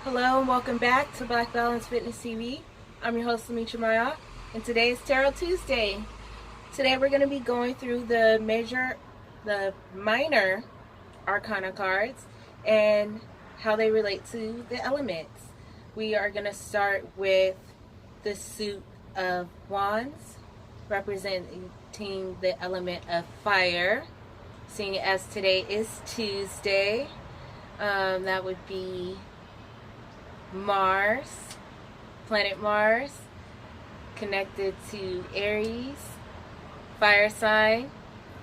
Hello and welcome back to Black Balance Fitness TV. I'm your host, Lamitra Maya, and today is Tarot Tuesday. Today we're going to be going through the minor Arcana cards and how they relate to the elements. We are going to start with the suit of wands, representing the element of fire. Seeing as today is Tuesday, that would be Mars, planet Mars, connected to Aries, fire sign,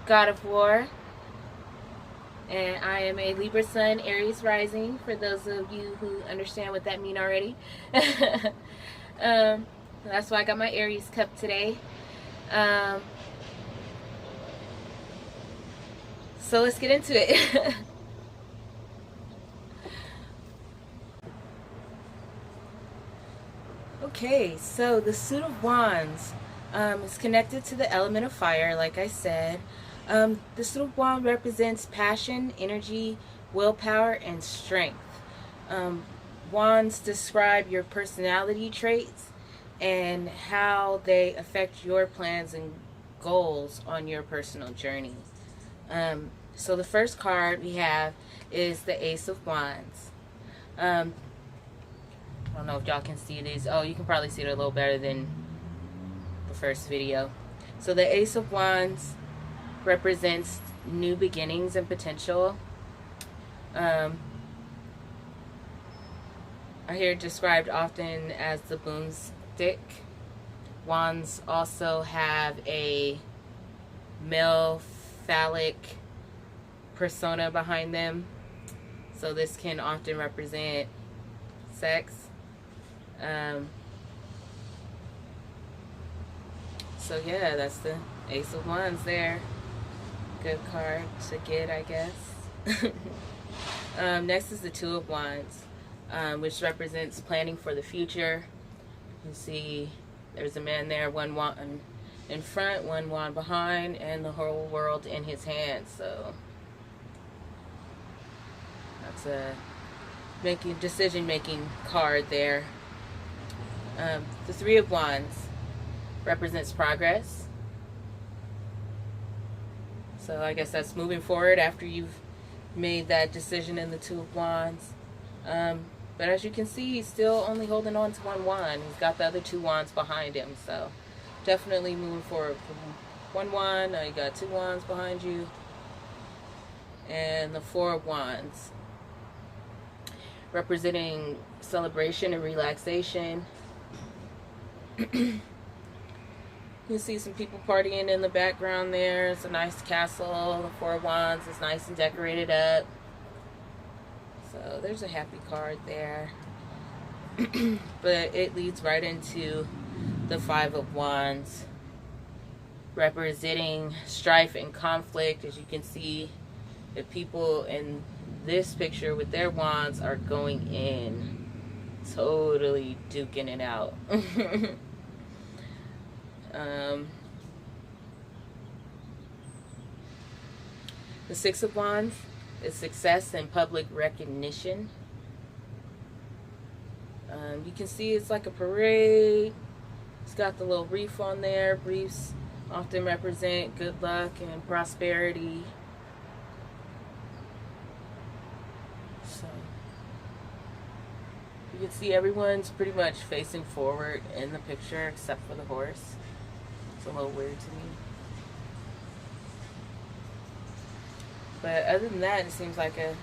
god of war. And I am a Libra Sun, Aries rising, for those of you who understand what that means already. That's why I got my Aries cup today. So let's get into it. Okay, so the suit of wands is connected to the element of fire, like I said. The suit of wands represents passion, energy, willpower, and strength. Wands describe your personality traits and how they affect your plans and goals on your personal journey. So the first card we have is the Ace of Wands. I don't know if y'all can see these. Oh, you can probably see it a little better than the first video. So the Ace of Wands represents new beginnings and potential. I hear it described often as the boomstick. Wands also have a male phallic persona behind them. So this can often represent sex. So yeah, that's the Ace of Wands there. Good card to get, I guess. Next is the Two of Wands, which represents planning for the future. You see there's a man there, one wand in front, one wand behind, and the whole world in his hands. So that's a decision-making card there. The Three of Wands represents progress. So I guess that's moving forward after you've made that decision in the Two of Wands. But as you can see, he's still only holding on to one wand. He's got the other two wands behind him. So definitely moving forward from one wand. Now you got two wands behind you. And the Four of Wands, representing celebration and relaxation. You see some people partying in the background there. It's a nice castle. The Four of Wands is nice and decorated up. So there's a happy card there. But it leads right into the Five of Wands, representing strife and conflict. As you can see, the people in this picture with their wands are going in, totally duking it out. The Six of Wands is success and public recognition. You can see it's like a parade. It's got the little wreath on there. Wreaths often represent good luck and prosperity. So you can see everyone's pretty much facing forward in the picture except for the horse. It's a little weird to me. But other than that, it seems like a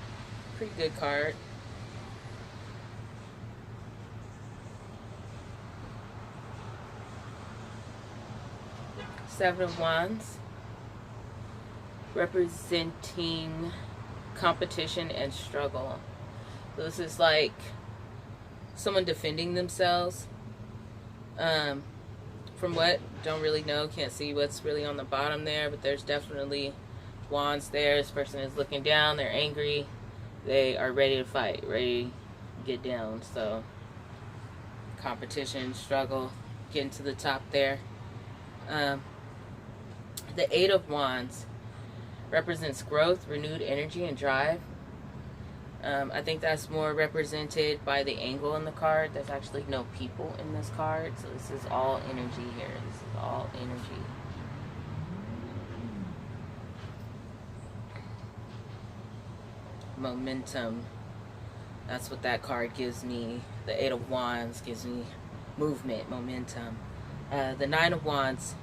pretty good card. Seven of Wands, representing competition and struggle. So this is like someone defending themselves. From what, don't really know, can't see what's really on the bottom there, but there's definitely wands there. This person is looking down, they're angry, they are ready to fight, ready to get down. So competition, struggle, getting to the top there. The Eight of Wands represents growth, renewed energy, and drive. I think that's more represented by the angle in the card. There's actually no people in this card, so this is all energy here. This is all energy. Momentum. That's what that card gives me. The Eight of Wands gives me movement, momentum. The Nine of Wands.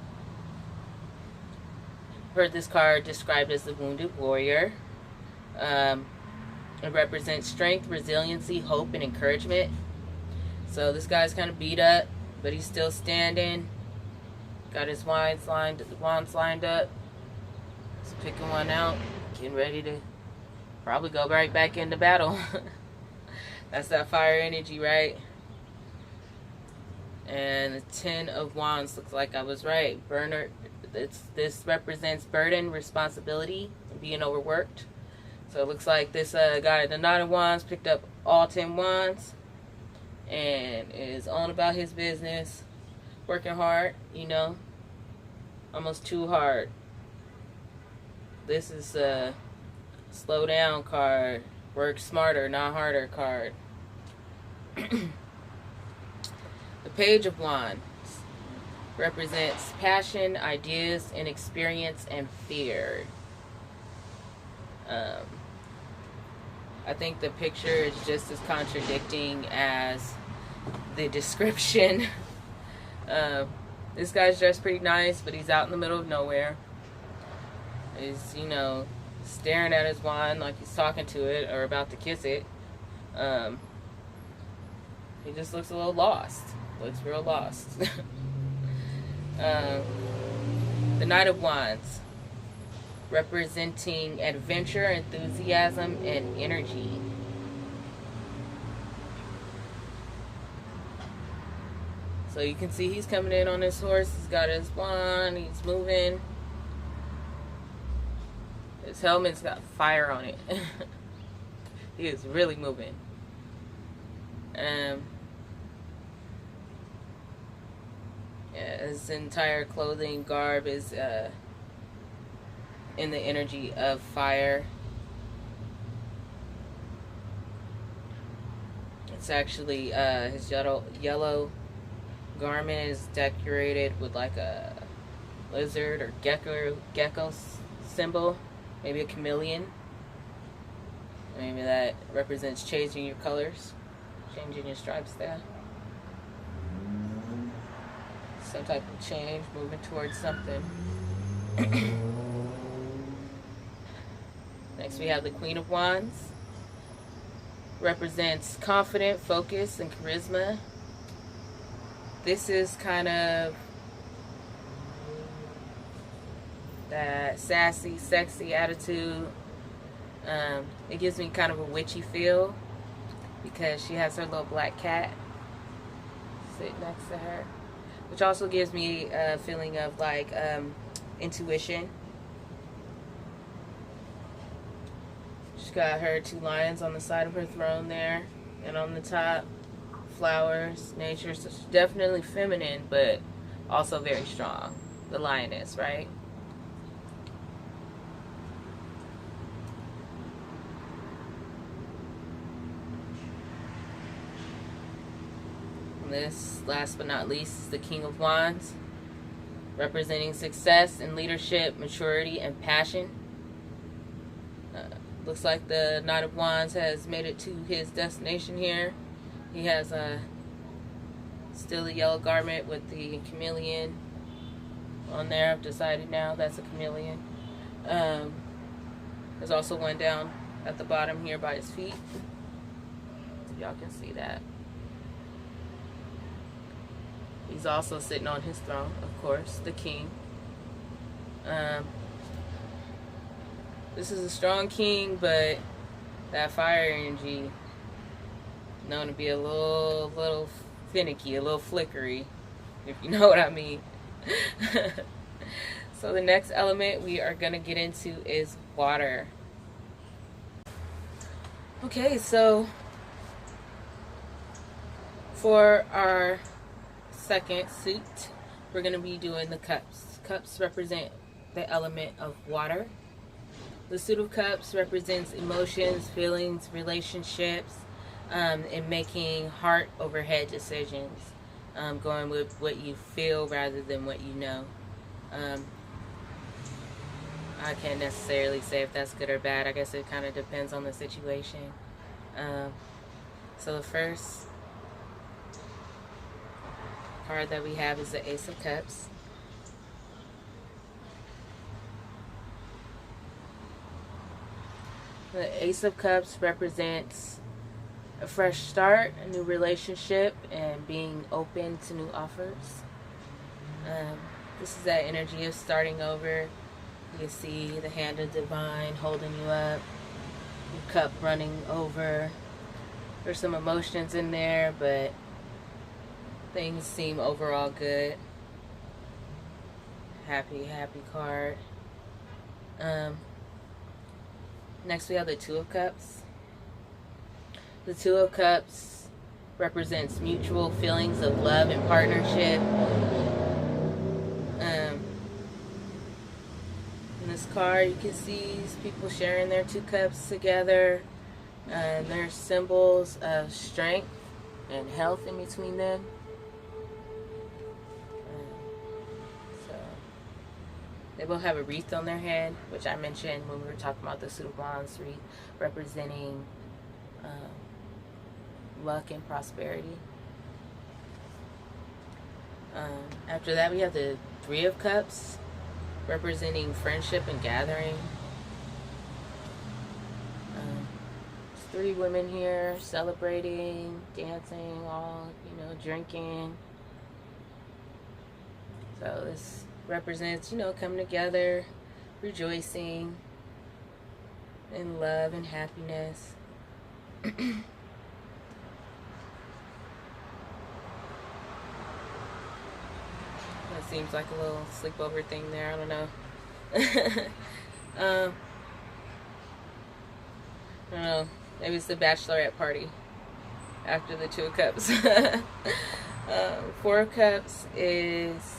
Heard this card described as the wounded warrior. It represents strength, resiliency, hope, and encouragement. So this guy's kind of beat up, but he's still standing. Got his wands lined up. He's picking one out, getting ready to probably go right back into battle. That's that fire energy, right? And the Ten of Wands looks like I was right. This represents burden, responsibility, and being overworked. So it looks like this guy at the Nine of Wands picked up all 10 wands and is on about his business, working hard, you know, almost too hard. This is a slow down card, work smarter, not harder card. The Page of Wands represents passion, ideas, and experience and fear. I think the picture is just as contradicting as the description. This guy's dressed pretty nice, but he's out in the middle of nowhere. He's, you know, staring at his wand like he's talking to it or about to kiss it. He just looks a little lost. Looks real lost. The Knight of Wands, representing adventure, enthusiasm, and energy. So you can see he's coming in on his horse. He's got his wand. He's moving. His helmet's got fire on it. He is really moving. Yeah, his entire clothing garb is in the energy of fire. It's actually his yellow garment is decorated with like a lizard or gecko symbol, maybe a chameleon. Maybe that represents changing your colors, changing your stripes there. Some type of change, moving towards something. Next we have the Queen of Wands. Represents confident, focus, and charisma. This is kind of that sassy, sexy attitude. It gives me kind of a witchy feel because she has her little black cat sitting next to her, which also gives me a feeling of like intuition. She's got her 2 lions on the side of her throne there, and on the top, flowers, nature. So she's definitely feminine, but also very strong. The lioness, right? And this, last but not least, is the King of Wands, representing success and leadership, maturity, and passion. Looks like the Knight of Wands has made it to his destination here. He has still a yellow garment with the chameleon on there. I've decided now that's a chameleon. There's also one down at the bottom here by his feet. Y'all can see that. He's also sitting on his throne, of course, the king. This is a strong king, but that fire energy known to be a little finicky, a little flickery, if you know what I mean. So the next element we are going to get into is water. Okay, so for our second suit, we're going to be doing the cups. Cups represent the element of water. The Suit of Cups represents emotions, feelings, relationships, and making heart over head decisions. Going with what you feel rather than what you know. Um, I can't necessarily say if that's good or bad. I guess it kind of depends on the situation. So the first card that we have is the Ace of Cups. The Ace of Cups represents a fresh start, a new relationship, and being open to new offers. This is that energy of starting over. You see the hand of divine holding you up, your cup running over. There's some emotions in there, but things seem overall good. Happy card. Next we have the Two of Cups. The Two of Cups represents mutual feelings of love and partnership. In this card, you can see people sharing their two cups together. There's symbols of strength and health in between them. So they both have a wreath on their head, which I mentioned when we were talking about the Suit of Wands wreath, representing luck and prosperity. After that, we have the Three of Cups, representing friendship and gathering. There's three women here celebrating, dancing, all, drinking. So this represents, coming together, rejoicing in love and happiness. That seems like a little sleepover thing there. I don't know. I don't know. Maybe it's the bachelorette party after the Two of Cups. Four of Cups is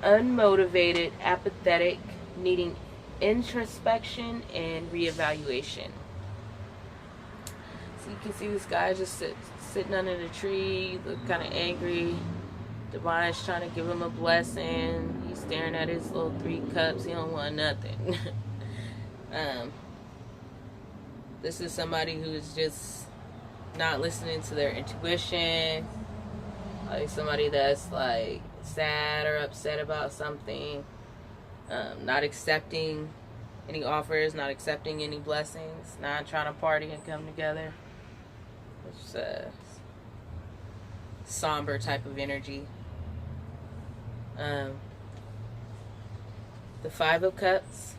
unmotivated, apathetic, needing introspection and reevaluation. So you can see this guy just sitting under the tree, look kind of angry. Divine's trying to give him a blessing. He's staring at his little 3 cups. He don't want nothing. This is somebody who is just not listening to their intuition. Like somebody that's like sad or upset about something. Not accepting any offers, not accepting any blessings, not trying to party and come together. It's a somber type of energy. The Five of Cups,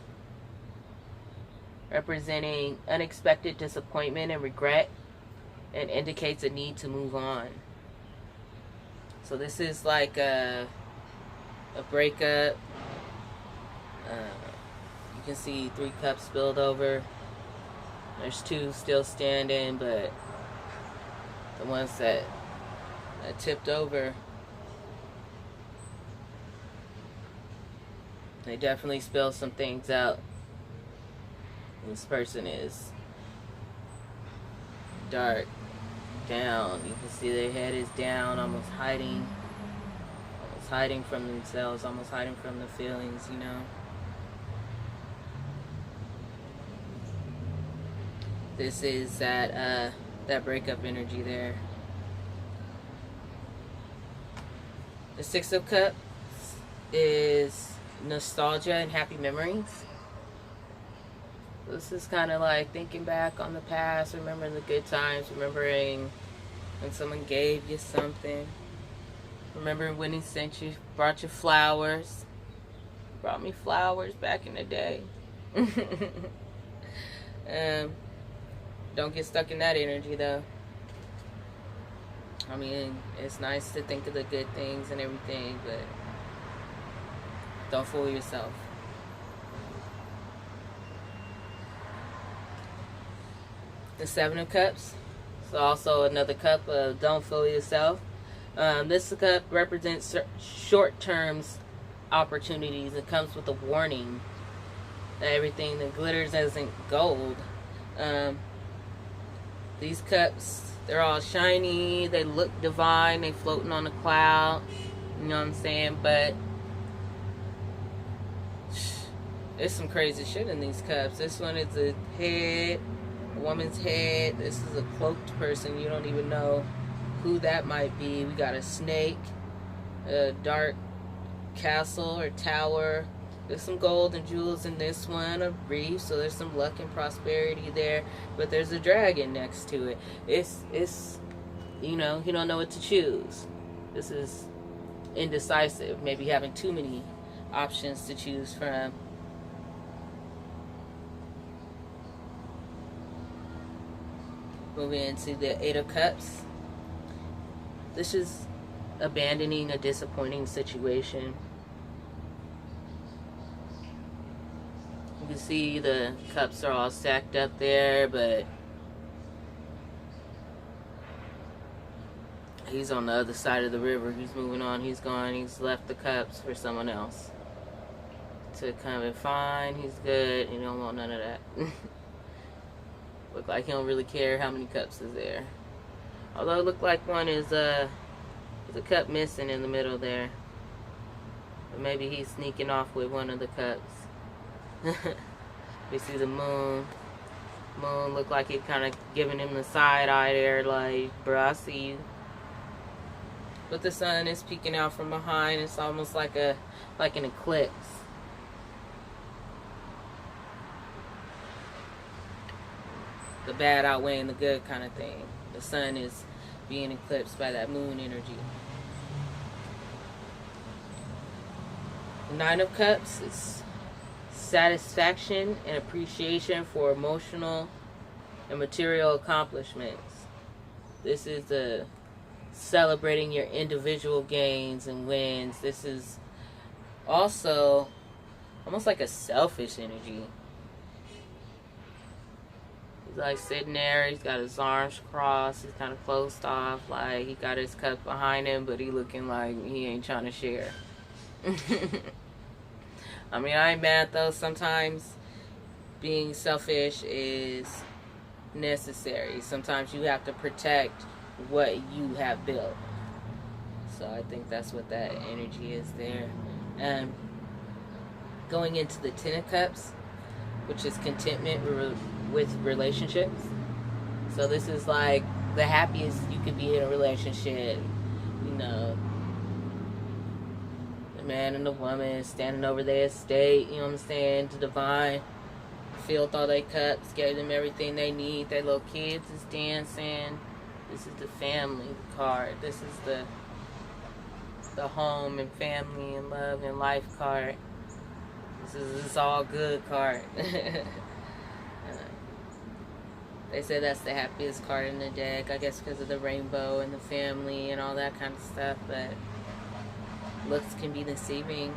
representing unexpected disappointment and regret, and indicates a need to move on. So this is like a breakup. You can see 3 cups spilled over. There's 2 still standing, but the ones that tipped over, they definitely spilled some things out. This person is dark, down. You can see their head is down, almost hiding from themselves, almost hiding from the feelings, This is that breakup energy there. The Six of Cups is nostalgia and happy memories. This is kind of like thinking back on the past, remembering the good times, remembering when someone gave you something, remembering when he brought you flowers. Brought me flowers back in the day. Don't get stuck in that energy though. I mean, it's nice to think of the good things and everything, but don't fool yourself. The Seven of Cups. So also another cup of don't fool yourself. This cup represents short-term opportunities. It comes with a warning that everything that glitters isn't gold. Um, these cups, they're all shiny, they look divine, they floating on a cloud, you know what I'm saying? But there's some crazy shit in these cups. This one is a head, a woman's head. This is a cloaked person. You don't even know who that might be. We got a snake, a dark castle or tower. There's some gold and jewels in this one, a reef, so there's some luck and prosperity there. But there's a dragon next to it. It's you know, you don't know what to choose. This is indecisive, maybe having too many options to choose from. Moving into the Eight of Cups. This is abandoning a disappointing situation. You can see the cups are all stacked up there, but he's on the other side of the river. He's moving on. He's gone. He's left the cups for someone else to come and find. He's good. He don't want none of that. Look like he don't really care how many cups is there. Although it looked like one is there's a cup missing in the middle there. But maybe he's sneaking off with one of the cups. We see the moon. Moon look like it kind of giving him the side eye there, like, bro, I see you. But the sun is peeking out from behind. It's almost like an eclipse. The bad outweighing the good kind of thing. The sun is being eclipsed by that moon energy. The Nine of Cups is satisfaction and appreciation for emotional and material accomplishments. This is the celebrating your individual gains and wins. This is also almost like a selfish energy. He's like sitting there, he's got his arms crossed, he's kind of closed off, like he got his cup behind him, but he looking like he ain't trying to share. I mean, I ain't mad though. Sometimes being selfish is necessary. Sometimes you have to protect what you have built. So I think that's what that energy is there. Going into the Ten of Cups, which is contentment with relationships. So this is like the happiest you could be in a relationship. You know, the man and the woman standing over their estate, you know what I'm saying? The divine filled all their cups, gave them everything they need. Their little kids is dancing. This is the family card. This is the home and family and love and life card. This all good card. They say that's the happiest card in the deck, I guess because of the rainbow and the family and all that kind of stuff, but looks can be deceiving.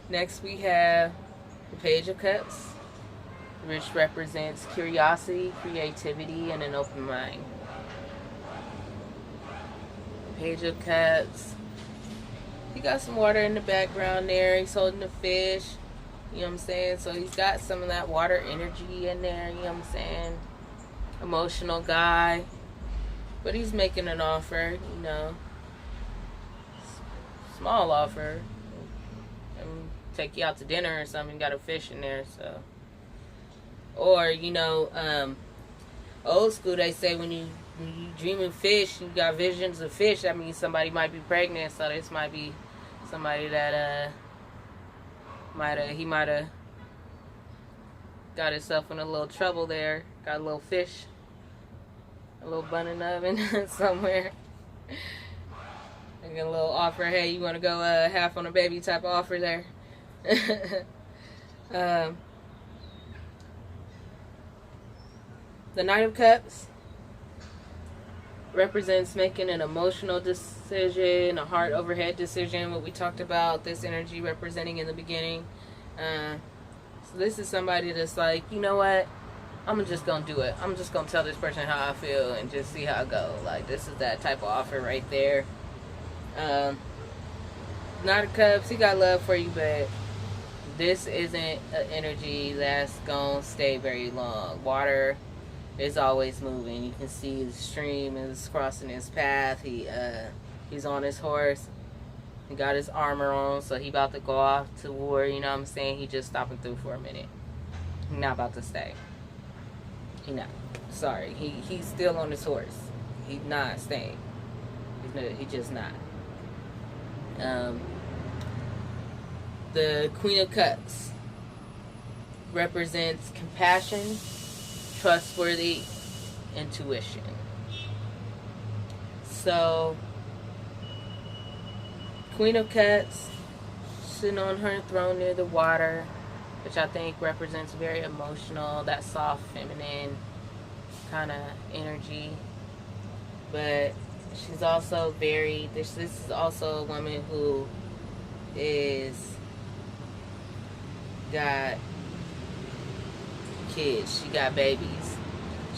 Next we have the Page of Cups, which represents curiosity, creativity, and an open mind. Page of Cups. He got some water in the background there. He's holding a fish. You know what I'm saying? So he's got some of that water energy in there. You know what I'm saying? Emotional guy. But he's making an offer, you know. Small offer. And take you out to dinner or something. Got a fish in there, so. Or, you know, old school, they say when you dream of fish, you got visions of fish, that means somebody might be pregnant. So this might be somebody that he might have got himself in a little trouble there. Got a little fish, a little bun in the oven somewhere. And a little offer, hey, you want to go half on a baby type of offer there. The Knight of Cups represents making an emotional decision, a heart over head decision, what we talked about this energy representing in the beginning. So this is somebody that's like, you know what, I'm just gonna do it. I'm just gonna tell this person how I feel and just see how it goes. Like, this is that type of offer right there. Um, Nine of Cups, he got love for you, but this isn't an energy that's gonna stay very long. Water is always moving. You can see the stream is crossing his path. He's on his horse. He got his armor on, so he about to go off to war. You know what I'm saying? He just stopping through for a minute. He not about to stay. He not. Sorry. He's still on his horse. He's not staying. He just not. The Queen of Cups represents compassion, trustworthy, intuition. So, Queen of Cups sitting on her throne near the water, which I think represents very emotional, that soft, feminine kind of energy. But she's also very, this is also a woman who got kids. She got babies.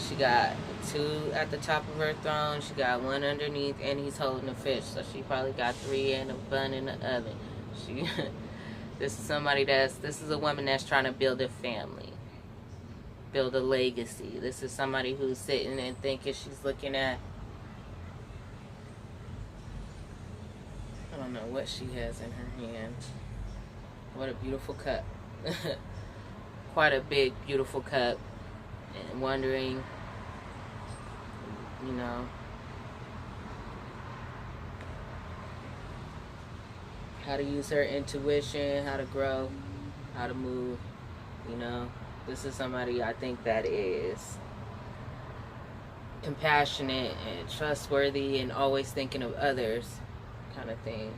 She got 2 at the top of her throne. She got 1 underneath, and he's holding a fish. So she probably got 3 and a bun in the oven. This is a woman that's trying to build a family, build a legacy. This is somebody who's sitting and thinking, she's looking at, I don't know what she has in her hand. What a beautiful cup. Quite a big, beautiful cup. And wondering, you know, how to use her intuition, how to grow, how to move, you know. This is somebody I think that is compassionate and trustworthy and always thinking of others kind of thing.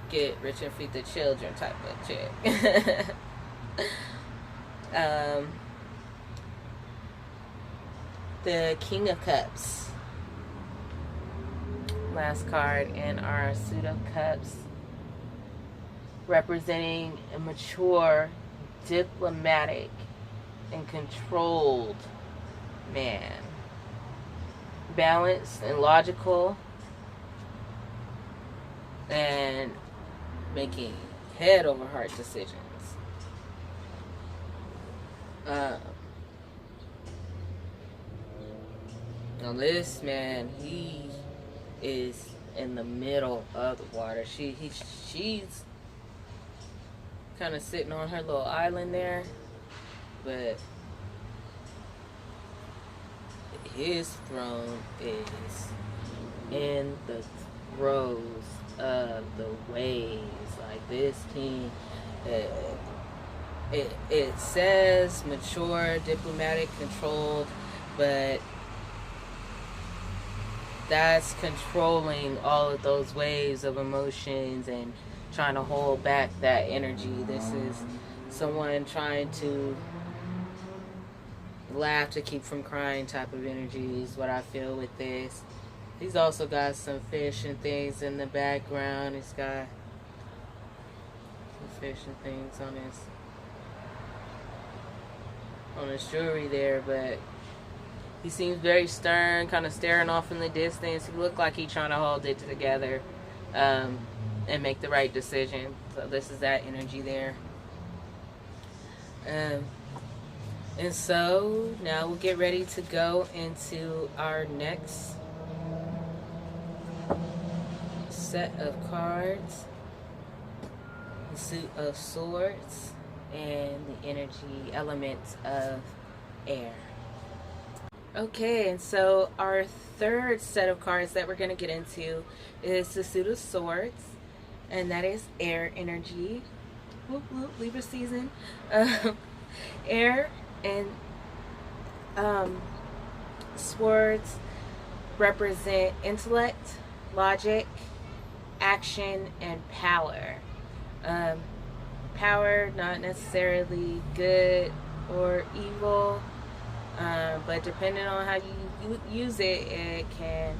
Get rich and feed the children type of chick. The King of Cups, last card in our suit of cups, representing a mature, diplomatic, and controlled man. Balanced and logical, and making head over heart decisions. Now this man, he is in the middle of the water. She's kind of sitting on her little island there, but his throne is in the throes of the waves. Like this king, it says mature, diplomatic, controlled, but that's controlling all of those waves of emotions and trying to hold back that energy. This is someone trying to laugh to keep from crying type of energy is what I feel with this. He's also got some fish and things in the background. He's got some fish and things on his jewelry there, but he seems very stern, kind of staring off in the distance. He looked like he's trying to hold it together and make the right decision. So this is that energy there. And so now we'll get ready to go into our next set of cards. The Suit of Swords and the energy element of air. Okay, and so our third set of cards that we're going to get into is the Suit of Swords, and that is air energy. Whoop, whoop, Libra season. Air and swords represent intellect, logic, action, and power. Power, not necessarily good or evil, but depending on how you use it, it can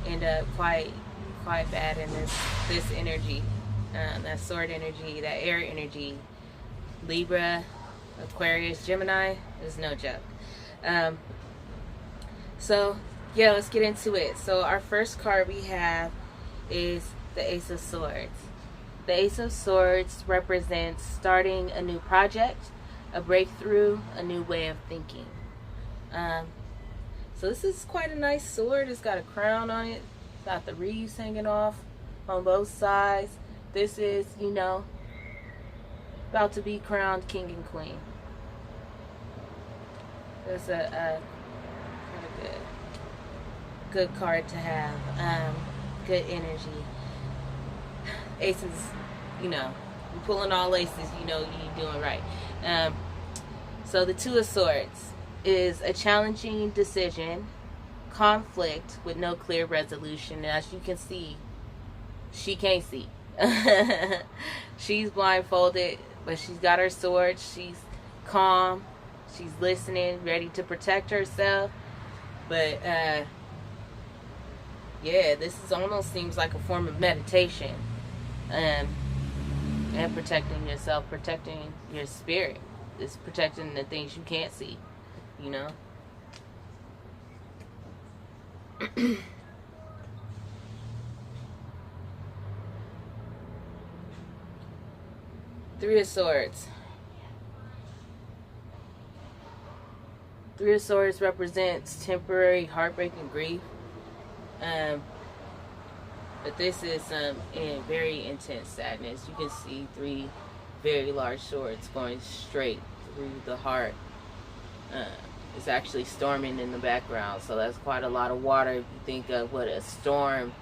end up quite bad in this energy, that sword energy, that air energy. Libra, Aquarius, Gemini is no joke. So Yeah, let's get into it. So our first card we have is the Ace of Swords. The Ace of Swords represents starting a new project, a breakthrough, a new way of thinking. So this is quite a nice sword. It's got a crown on it. It's got the wreaths hanging off on both sides. This is, you know, about to be crowned king and queen. That's a kind of good card to have. Good energy. Aces, you know, you're pulling all aces, you know you're doing right. So the Two of Swords is a challenging decision, conflict with no clear resolution. As you can see, she can't see. She's blindfolded, but she's got her sword. She's calm. She's listening, ready to protect herself. But yeah, this is almost seems like a form of meditation, and protecting yourself, protecting your spirit. It's protecting the things you can't see, you know. Three of Swords. Three of Swords represents temporary heartbreak and grief. But this is in very intense sadness. You can see three very large swords going straight through the heart. It's actually storming in the background, so that's quite a lot of water if you think of what a storm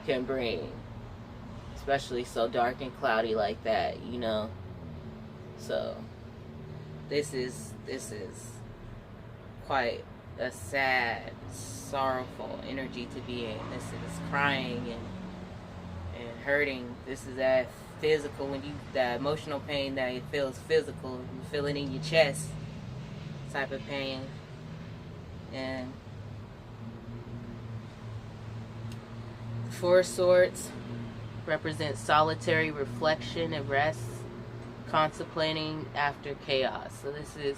can bring, especially so dark and cloudy like that, you know. So this is quite a sad, sorrowful energy to be in. This is crying and hurting. This is that physical, when you, that emotional pain that it feels physical. You feel it in your chest type of pain. And Four of Swords represents solitary reflection and rest, contemplating after chaos. So this is,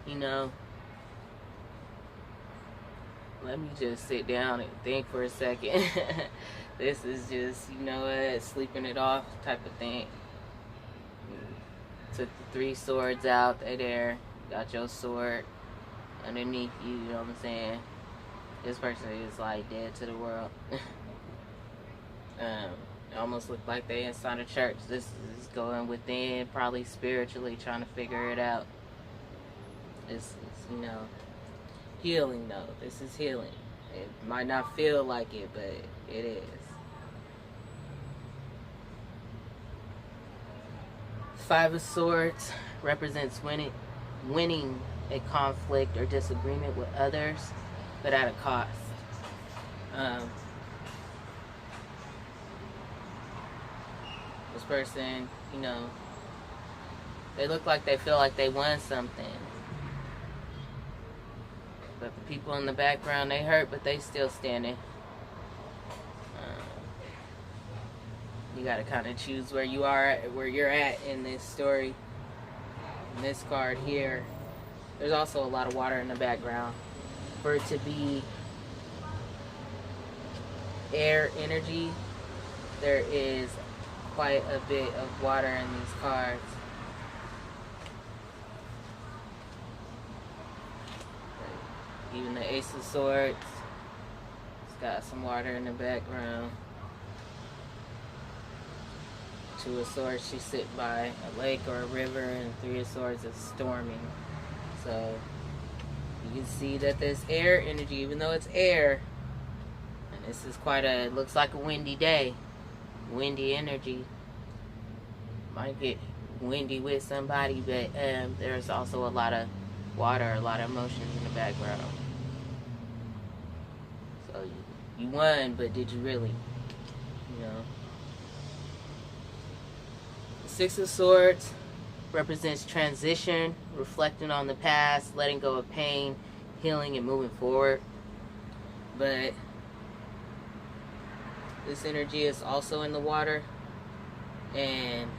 you know, let me just sit down and think for a second. This is just, you know what, sleeping it off type of thing. Took the three swords out, they there, got your sword underneath you, you know what I'm saying? This person is like dead to the world. It almost looked like they inside a church. This is going within, probably spiritually trying to figure it out. It's you know, healing though. This is healing. It might not feel like it, but it is. Five of Swords represents winning a conflict or disagreement with others, but at a cost. This person, you know, they look like they feel like they won something. But the people in the background, they hurt, but they still standing. You gotta kind of choose where you are, where you're at in this story. In this card here, there's also a lot of water in the background. For it to be air energy, there is quite a bit of water in these cards. Even the Ace of Swords, it's got some water in the background. Two of Swords, she's sitting by a lake or a river, and Three of Swords is storming. So you can see that there's air energy, even though it's air. And this is quite a, it looks like a windy day. Windy energy. Might get windy with somebody, but there's also a lot of water, a lot of emotions in the background. So you won, but did you really? You know. Six of Swords represents transition, reflecting on the past, letting go of pain, healing, and moving forward. But this energy is also in the water, and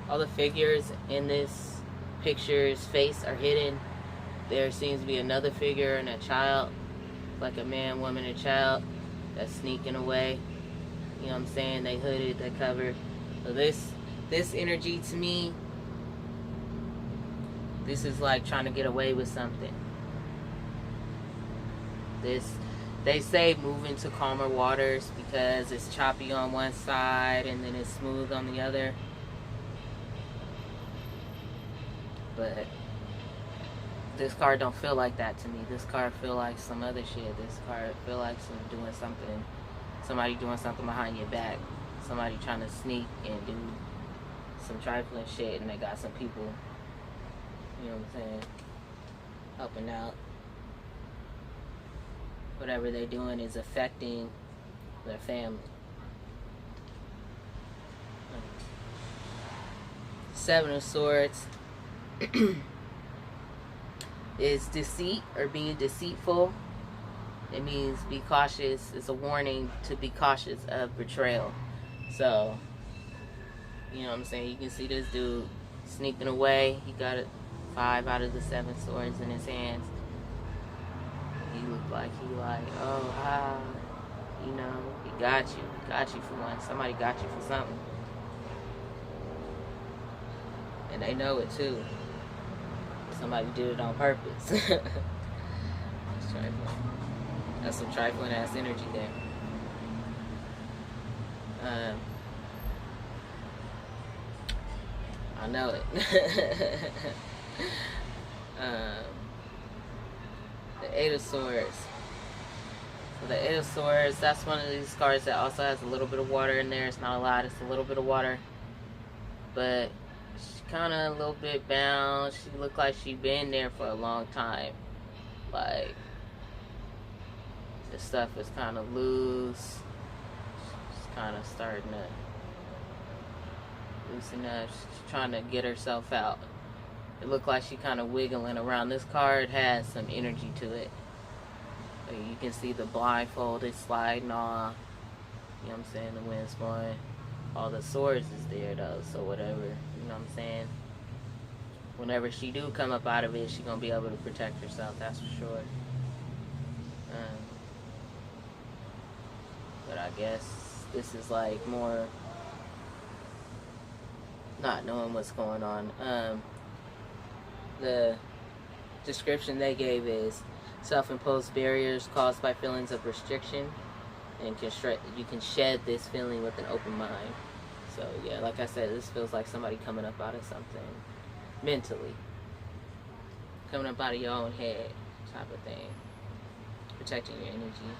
all the figures in this picture's face are hidden. There seems to be another figure and a child like a man, woman, and child that's sneaking away. You know what I'm saying? They hooded, they covered. So this energy to me, this is like trying to get away with something. They say move into calmer waters because it's choppy on one side and then it's smooth on the other. But this card don't feel like that to me. This card feel like some other shit. This card feel like somebody doing something behind your back. Somebody trying to sneak and do some trifling shit, and they got some people, you know what I'm saying, helping out. Whatever they're doing is affecting their family. Seven of Swords is deceit or being deceitful. It means be cautious. It's a warning to be cautious of betrayal. So, you know what I'm saying? You can see this dude sneaking away. He got 5 out of the 7 swords in his hands. He looked like oh, hi. You know, he got you. He got you for one. Somebody got you for something. And they know it too. Somebody did it on purpose. That's trifling. That's some trifling ass energy there. I know it. The 8 of Swords. So the 8 of Swords, that's one of these cards that also has a little bit of water in there. It's not a lot, it's a little bit of water. But she's kind of a little bit bound. She looked like she'd been there for a long time. Like, the stuff is kind of loose. She's kind of starting to loosen up. She's trying to get herself out. It looked like she kind of wiggling around. This card has some energy to it. You can see the blindfolded sliding off. You know what I'm saying? The wind's blowing. All the swords is there though, so whatever. You know what I'm saying? Whenever she do come up out of it, she gonna be able to protect herself. That's for sure. But I guess this is like more not knowing what's going on. The description they gave is self-imposed barriers caused by feelings of restriction, and you can shed this feeling with an open mind. So yeah, like I said, this feels like somebody coming up out of something mentally, coming up out of your own head type of thing, protecting your energy.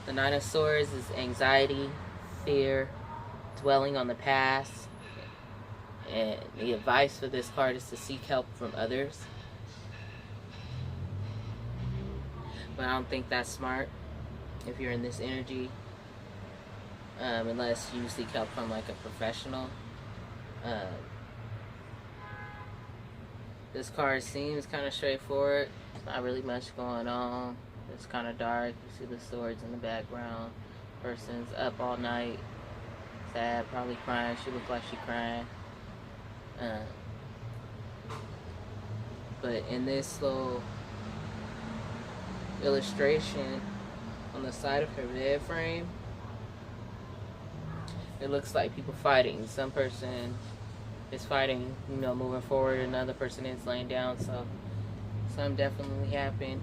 The 9 of Swords is anxiety, fear, dwelling on the past. And the advice for this card is to seek help from others. But I don't think that's smart if you're in this energy. Unless you seek help from like a professional. This card seems kind of straightforward. There's not really much going on. It's kind of dark. You see the swords in the background. Person's up all night. Sad, probably crying. She looked like she crying. But in this little illustration on the side of her bed frame, it looks like people fighting. Some person is fighting, you know, moving forward. Another person is laying down. So something definitely happened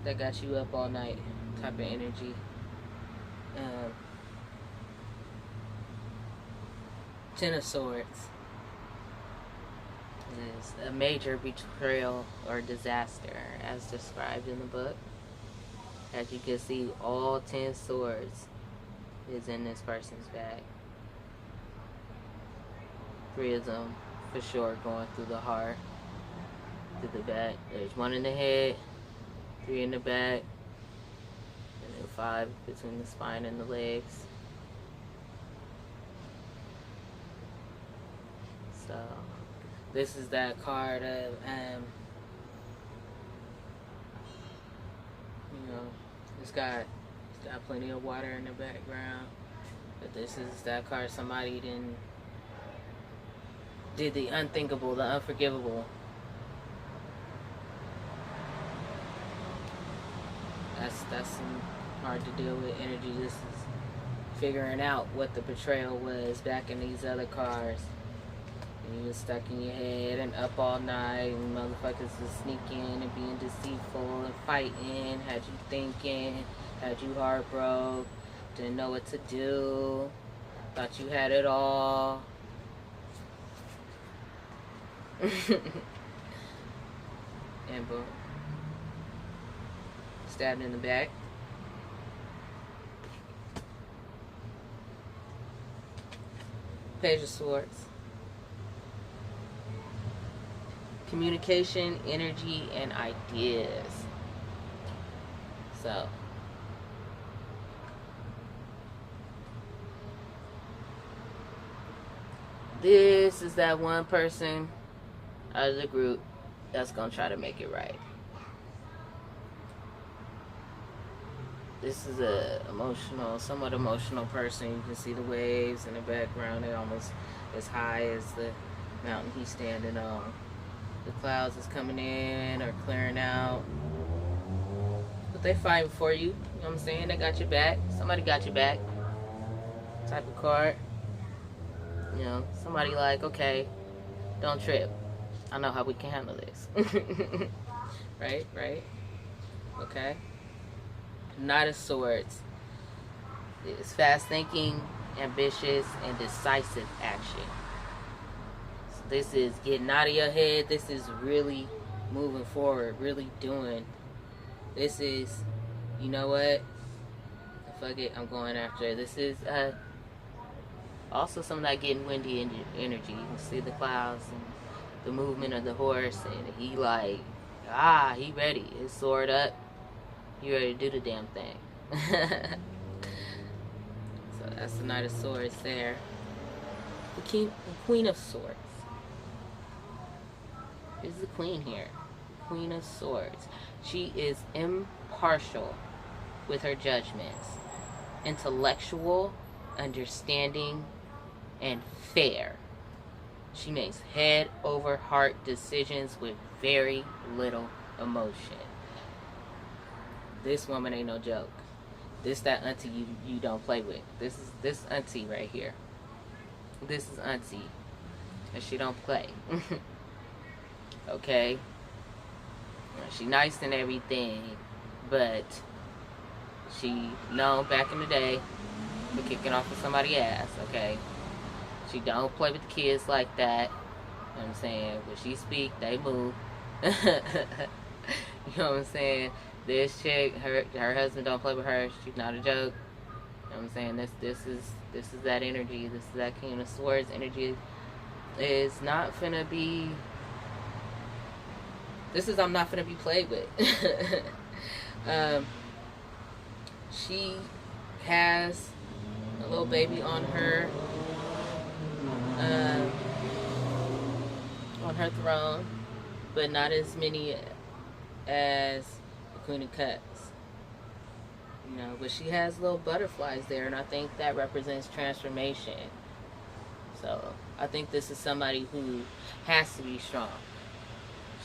that got you up all night type of energy. 10 of Swords is a major betrayal or disaster as described in the book. As you can see, all 10 swords is in this person's bag. 3 of them for sure going through the heart, through the back. There's 1 in the head, 3 in the back, and then 5 between the spine and the legs. So this is that card of you know, it's got plenty of water in the background. But this is that card somebody did the unthinkable, the unforgivable. That's some hard to deal with energy. This is figuring out what the betrayal was back in these other cars. And you was stuck in your head and up all night, and motherfuckers was sneaking and being deceitful and fighting, had you thinking, had you heartbroken, didn't know what to do, thought you had it all. And boom. Stabbed in the back. Page of Swords. Communication, energy, and ideas. So, this is that one person out of the group that's gonna try to make it right. This is a emotional, somewhat emotional person. You can see the waves in the background. They're almost as high as the mountain he's standing on. The clouds is coming in or clearing out. But they fighting for you. You know what I'm saying? They got your back. Somebody got your back. Type of card. You know, somebody like, okay, don't trip. I know how we can handle this. Right? Okay. Knight of Swords. It's fast thinking, ambitious, and decisive action. So this is getting out of your head. This is really moving forward, really doing. This is, you know what? Fuck it, I'm going after it. This is also some of that getting windy energy. You can see the clouds and the movement of the horse, and he like, he ready. His sword up. You ready to do the damn thing. So that's the Knight of Swords there. The Queen of Swords. Is the Queen here. Queen of Swords. She is impartial with her judgments. Intellectual, understanding, and fair. She makes head over heart decisions with very little emotion. This woman ain't no joke. This that auntie you don't play with. This auntie right here. This is auntie. And she don't play. Okay? She nice and everything, but she known back in the day for kicking off with somebody's ass, okay? She don't play with the kids like that. You know what I'm saying? When she speak, they move. You know what I'm saying? This chick, her husband don't play with her. She's not a joke. You know what I'm saying? This is that energy. This is that King of Swords energy. Is not finna be. I'm not finna be played with. She has a little baby on her throne, but not as many as the Queen of Cups. You know, but she has little butterflies there, and I think that represents transformation. So I think this is somebody who has to be strong.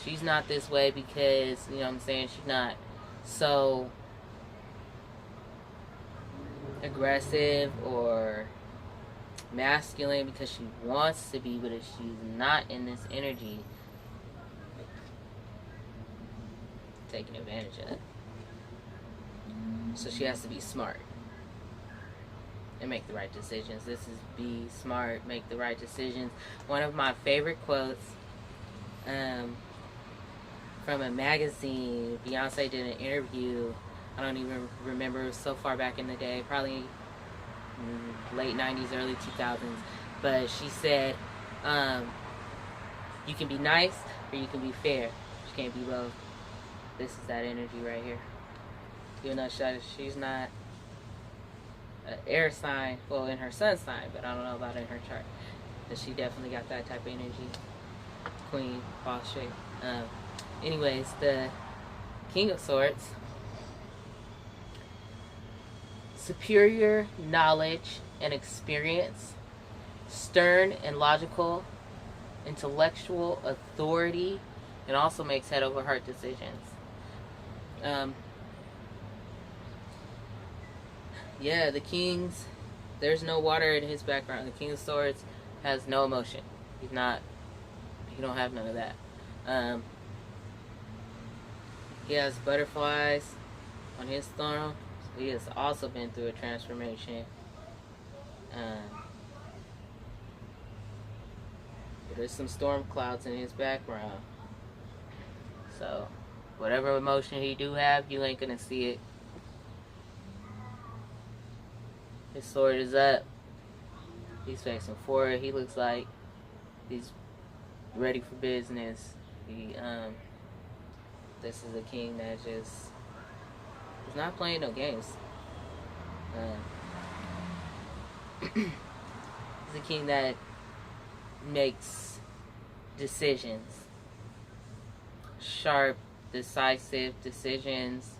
She's not this way because, you know what I'm saying, she's not so aggressive or masculine because she wants to be, but if she's not in this energy, taking advantage of. So she has to be smart and make the right decisions. This is be smart, make the right decisions. One of my favorite quotes from a magazine. Beyonce did an interview. I don't even remember, it was so far back in the day, probably late 90s, early 2000s. But she said, you can be nice or you can be fair. You can't be both. This is that energy right here. Even though she's not an air sign, well, in her sun sign, but I don't know about in her chart. But she definitely got that type of energy. Queen, boss chick. Anyways, the King of Swords. Superior knowledge and experience. Stern and logical. Intellectual authority. And also makes head over heart decisions. yeah, the King's, there's no water in his background. The King of Swords has no emotion. He's not, he don't have none of that. Um, he has butterflies on his throne. So he has also been through a transformation. Um, there's some storm clouds in his background. So, whatever emotion he do have, you ain't gonna see it. His sword is up. He's facing forward. He looks like he's ready for business. This is a king that just is not playing no games. He's a king that makes decisions, sharp, decisive decisions.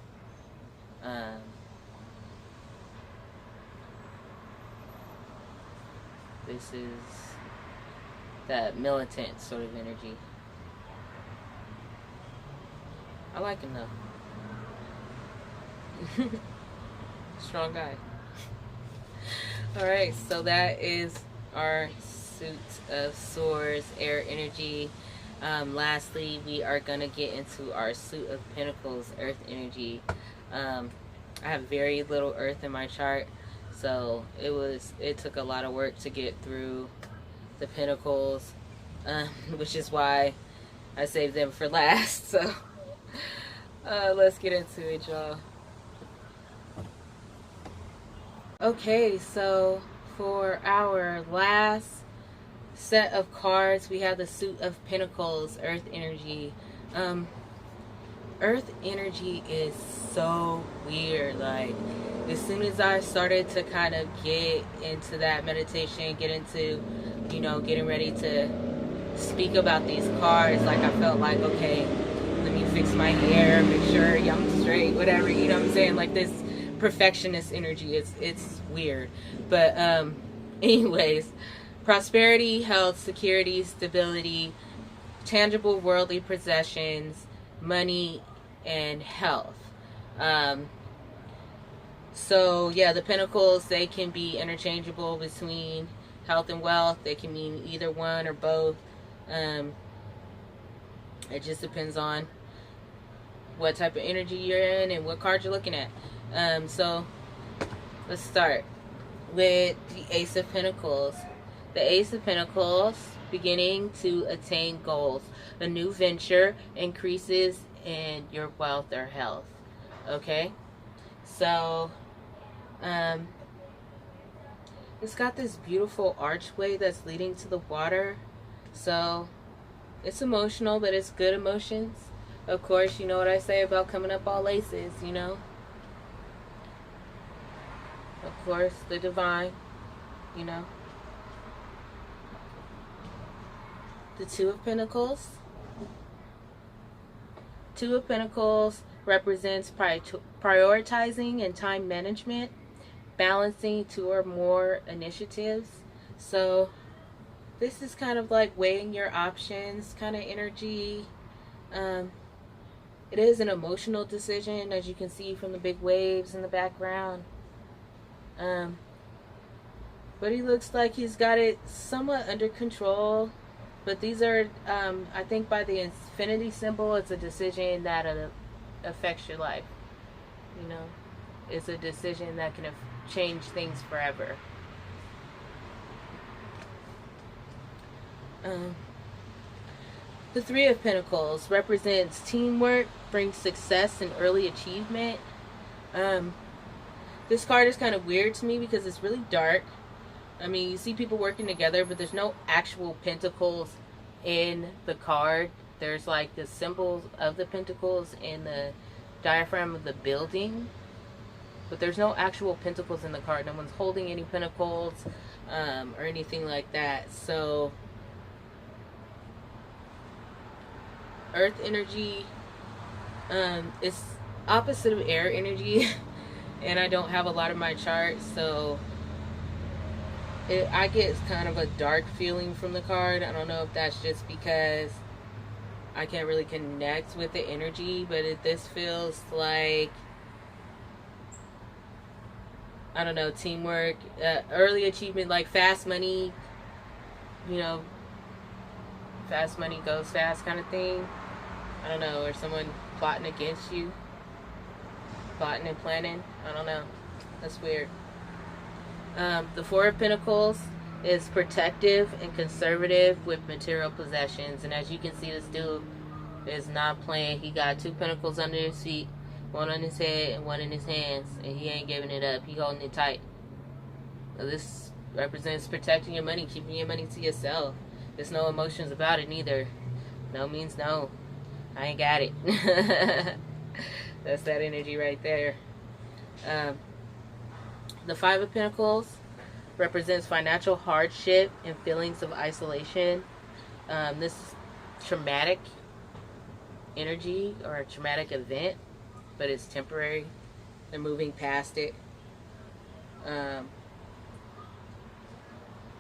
This is that militant sort of energy. I like him though. Strong guy. Alright, so that is our suit of swords, air energy. Lastly, we are going to get into our suit of pentacles, earth energy. I have very little earth in my chart, so it took a lot of work to get through the pentacles, which is why I saved them for last. So let's get into it, y'all. Okay, so for our last set of cards, we have the suit of pentacles, earth energy. Earth energy is so weird. Like, as soon as I started to kind of get into that meditation, get into, you know, getting ready to speak about these cards, like, I felt like, okay, let me fix my hair, make sure I'm straight, whatever, you know what I'm saying? Like, this perfectionist energy, it's weird. But anyways, prosperity, health, security, stability, tangible worldly possessions, money, and health. So yeah, the pentacles, they can be interchangeable between health and wealth. They can mean either one or both. It just depends on what type of energy you're in and what card you're looking at. So let's start with the Ace of Pentacles. The Ace of Pentacles, beginning to attain goals. A new venture, increases in your wealth or health. Okay? So, it's got this beautiful archway that's leading to the water. So, it's emotional, but it's good emotions. Of course, you know what I say about coming up all laces, you know? Of course, the divine, you know? The Two of Pentacles. Two of Pentacles represents prioritizing and time management, balancing two or more initiatives. So this is kind of like weighing your options kind of energy. It is an emotional decision, as you can see from the big waves in the background. But he looks like he's got it somewhat under control. But these are, I think by the infinity symbol, it's a decision that affects your life. You know, it's a decision that can change things forever. The Three of Pentacles represents teamwork, brings success and early achievement. This card is kind of weird to me because it's really dark. I mean, you see people working together, but there's no actual pentacles in the card. There's like the symbols of the pentacles in the diaphragm of the building, but there's no actual pentacles in the card. No one's holding any pentacles or anything like that. So earth energy is opposite of air energy and I don't have a lot of my chart, so I get kind of a dark feeling from the card. I don't know if that's just because I can't really connect with the energy, but this feels like I don't know, teamwork, early achievement, like fast money, you know, fast money goes fast kind of thing. I don't know, or someone plotting against you, plotting and planning. I don't know. That's weird. The Four of Pentacles is protective and conservative with material possessions. And as you can see, this dude is not playing. He got 2 pentacles under his feet, 1 on his head and 1 in his hands. And he ain't giving it up. He holding it tight. So this represents protecting your money, keeping your money to yourself. There's no emotions about it neither. No means no. I ain't got it. That's that energy right there. The Five of Pentacles represents financial hardship and feelings of isolation. This is traumatic energy or a traumatic event, but it's temporary. They're moving past it.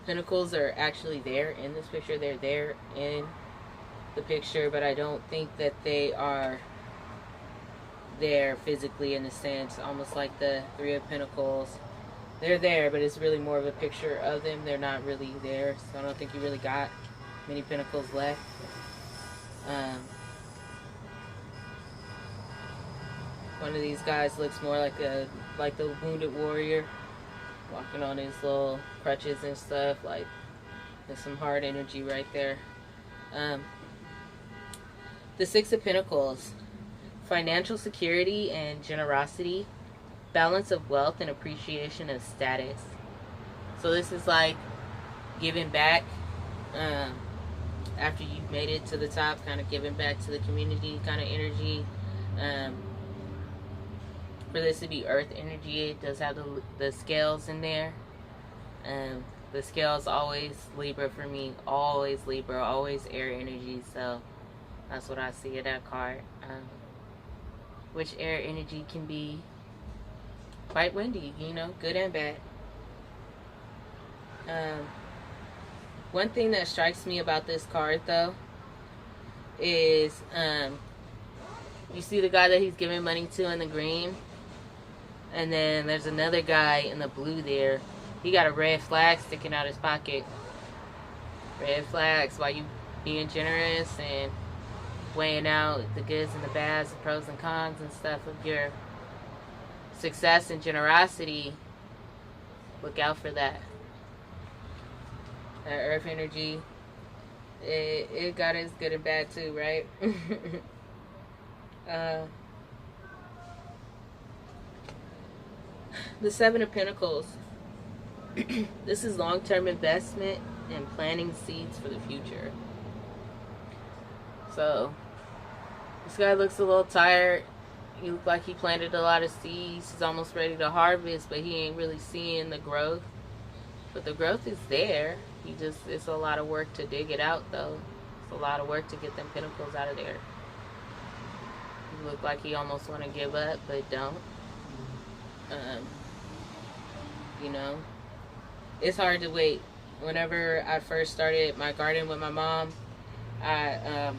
Pentacles are actually there in this picture. They're there in the picture, but I don't think that they are there physically, in a sense, almost like the Three of Pentacles. They're there, but it's really more of a picture of them. They're not really there, so I don't think you really got many pentacles left. One of these guys looks more like the wounded warrior, walking on his little crutches and stuff. Like, there's some hard energy right there. The Six of Pentacles, financial security and generosity, balance of wealth and appreciation of status. So this is like giving back after you've made it to the top, kind of giving back to the community kind of energy. For this to be earth energy, it does have the scales in there. The scales always Libra for me, always Libra, always air energy. So that's what I see in that card. Which air energy can be quite windy, you know, good and bad. One thing that strikes me about this card, though, is you see the guy that he's giving money to in the green, and then there's another guy in the blue there. He got a red flag sticking out his pocket. Red flags while you being generous and weighing out the goods and the bads, the pros and cons and stuff of your success and generosity. Look out for that. That earth energy, it got its good and bad too, right? The Seven of Pentacles. This is long-term investment and planting seeds for the future. So this guy looks a little tired. He looks like he planted a lot of seeds. He's almost ready to harvest, but he ain't really seeing the growth. But the growth is there. It's a lot of work to dig it out, though. It's a lot of work to get them pentacles out of there. He look like he almost want to give up, but don't. You know, it's hard to wait. Whenever I first started my garden with my mom, I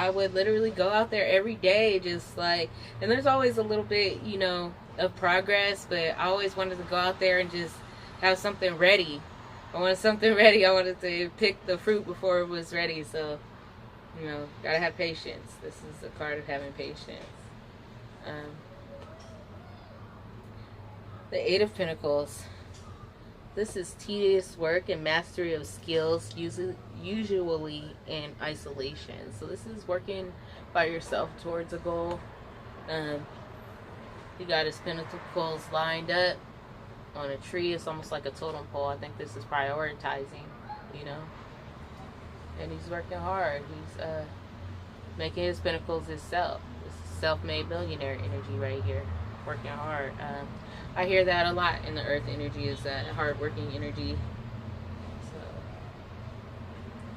would literally go out there every day, just like, and there's always a little bit, you know, of progress, but I always wanted to go out there and just have something ready. I wanted something ready. I wanted to pick the fruit before it was ready. So, you know, gotta have patience. This is a card of having patience. The Eight of Pentacles. This is tedious work and mastery of skills, usually in isolation. So this is working by yourself towards a goal. He got his pentacles lined up on a tree. It's almost like a totem pole. I think this is prioritizing, you know. And he's working hard. He's making his pentacles himself. This is self-made millionaire energy right here. Working hard. I hear that a lot in the earth energy, is that hard-working energy.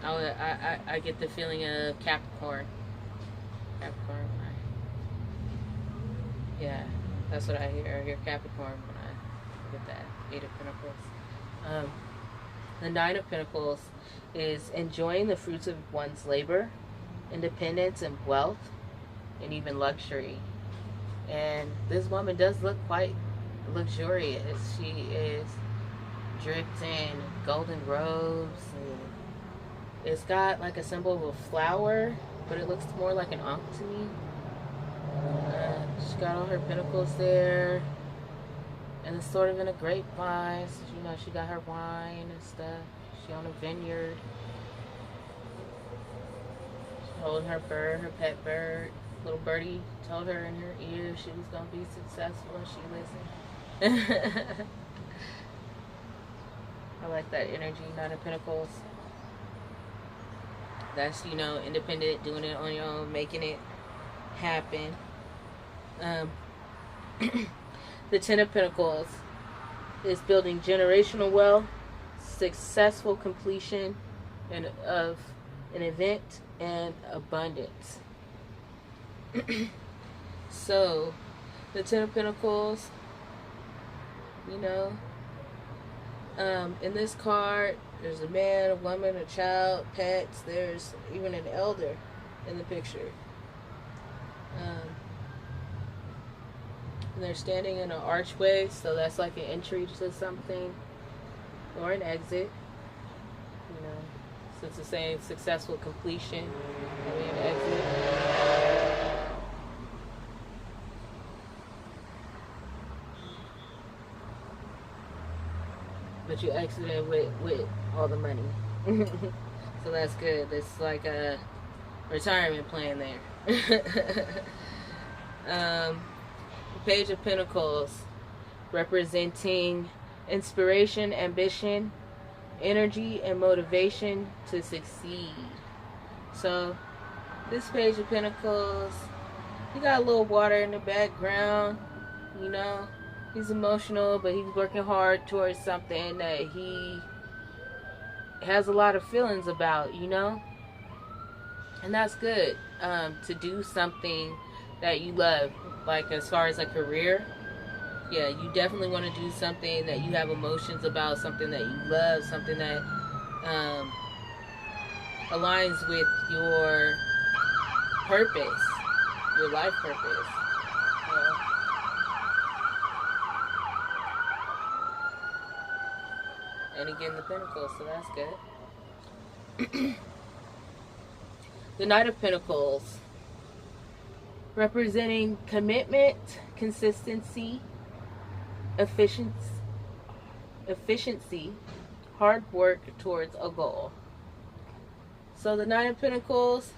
So I get the feeling of Capricorn. Capricorn. Yeah, that's what I hear. I hear Capricorn when I get that Eight of Pentacles. The Nine of Pentacles is enjoying the fruits of one's labor, independence and wealth, and even luxury. And this woman does look quite luxurious. She is draped in golden robes, and it's got like a symbol of a flower, but it looks more like an ankh to me. She's got all her pinnacles there, and it's sort of in a grapevine. So, you know, she got her wine and stuff. She on a vineyard. She's holding her bird, her pet bird. Little birdie told her in her ear she was gonna be successful, and she listened. I like that energy, Nine of Pentacles. That's, you know, independent, doing it on your own, making it happen. The Ten of Pentacles is building generational wealth, successful completion of an event, and abundance. So, the Ten of Pentacles, you know, in this card, there's a man, a woman, a child, pets. There's even an elder in the picture. And they're standing in an archway, so that's like an entry to something or an exit. You know, since it's saying successful completion, maybe an exit. But you exited with all the money. So that's good. It's like a retirement plan there. Page of Pentacles, representing inspiration, ambition, energy, and motivation to succeed. So this Page of Pentacles, he got a little water in the background, you know. He's emotional, but he's working hard towards something that he has a lot of feelings about, you know. And that's good, to do something that you love. Like as far as a career, yeah, you definitely want to do something that you have emotions about, something that you love, something that aligns with your purpose, your life purpose. You know? And again, the Pentacles, so that's good. The Knight of Pentacles, representing commitment, consistency, efficiency, hard work towards a goal. So the Knight of Pentacles,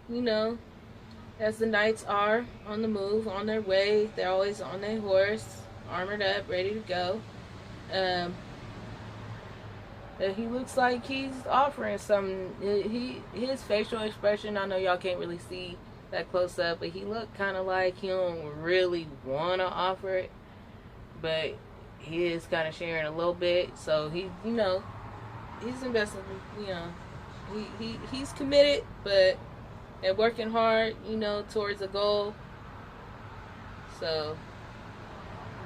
you know, as the knights are on the move, on their way, they're always on their horse, armored up, ready to go. He looks like he's offering something. His facial expression, I know y'all can't really see that close up, but he looked kind of like he don't really want to offer it, but he is kind of sharing a little bit. So he, you know, he's investing, you know, he's committed, but and working hard, you know, towards a goal. So,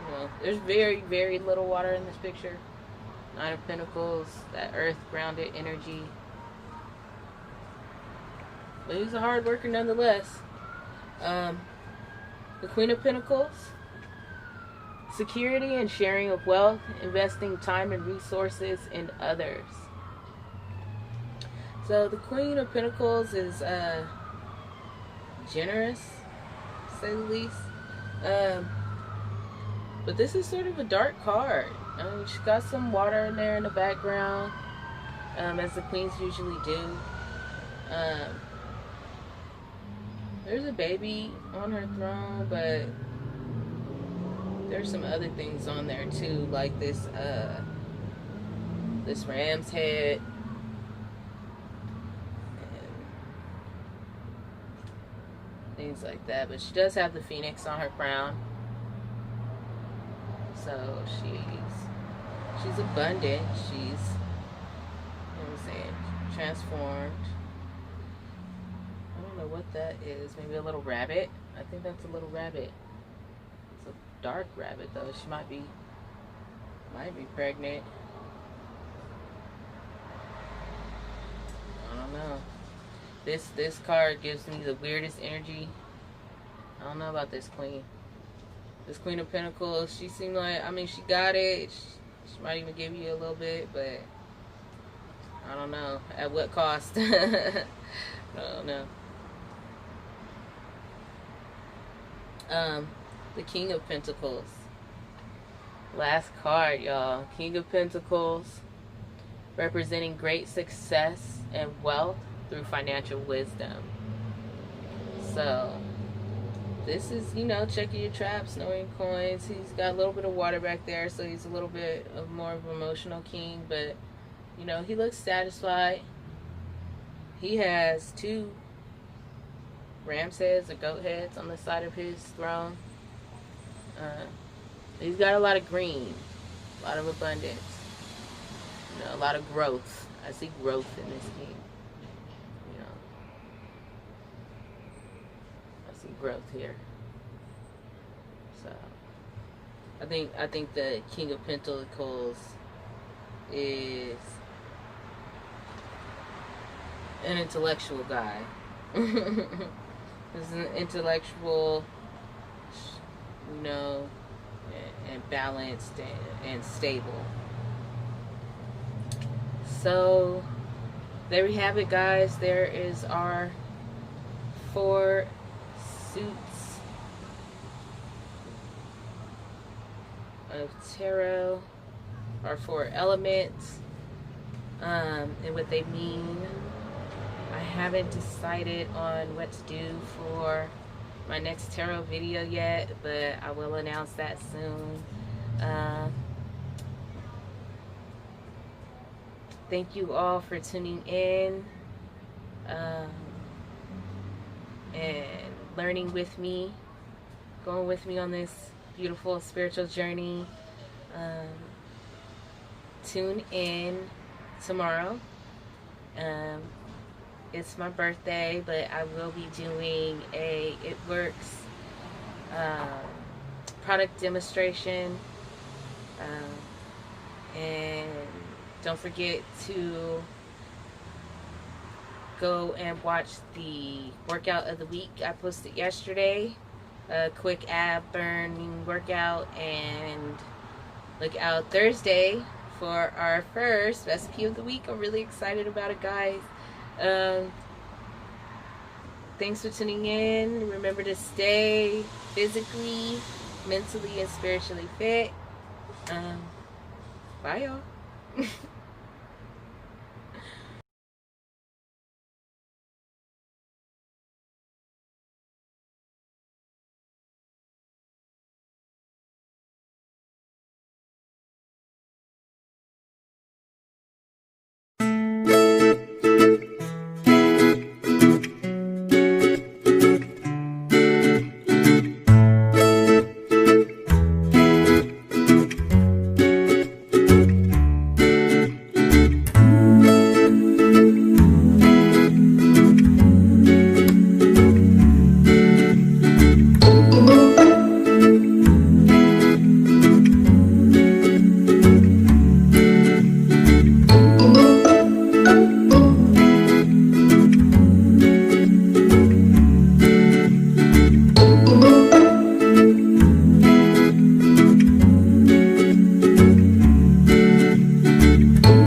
you know, there's very, very little water in this picture. Nine of Pentacles, that earth grounded energy. But he's a hard worker nonetheless. The Queen of Pentacles, security and sharing of wealth, investing time and resources in others. So the Queen of Pentacles is generous, to say the least. But this is sort of a dark card. She's got some water in there in the background, as the queens usually do. There's a baby on her throne, but there's some other things on there too, like this ram's head, and things like that. But she does have the phoenix on her crown, so she's abundant. She's, you know what I'm saying, transformed. I don't know what that is. Maybe a little rabbit. I think that's a little rabbit. It's a dark rabbit though. She might be pregnant. I don't know. This card gives me the weirdest energy. I don't know about this queen. This Queen of Pentacles, she seemed like, I mean, she got it. She might even give you a little bit, but I don't know. At what cost? I don't know. The King of Pentacles. Last card, y'all. King of Pentacles, representing great success and wealth through financial wisdom. So, this is, you know, checking your traps, knowing coins. He's got a little bit of water back there, so he's a little bit of more of an emotional king, but, you know, he looks satisfied. He has 2 ram's heads or goat heads on the side of his throne. He's got a lot of green, a lot of abundance, you know, a lot of growth. I see growth in this king. You know, I see growth here. So I think the King of Pentacles is an intellectual guy. This is an intellectual, you know, and balanced and stable. So there we have it, guys. There is our 4 suits of tarot, our 4 elements, and what they mean. I haven't decided on what to do for my next tarot video yet, but I will announce that soon. Thank you all for tuning in and learning with me, going with me on this beautiful spiritual journey. Tune in tomorrow. It's my birthday, but I will be doing a It Works product demonstration. And don't forget to go and watch the workout of the week I posted yesterday. A quick ab burning workout. And look out Thursday for our first recipe of the week. I'm really excited about it, guys. Thanks for tuning in. Remember to stay physically, mentally, and spiritually fit. Bye, y'all.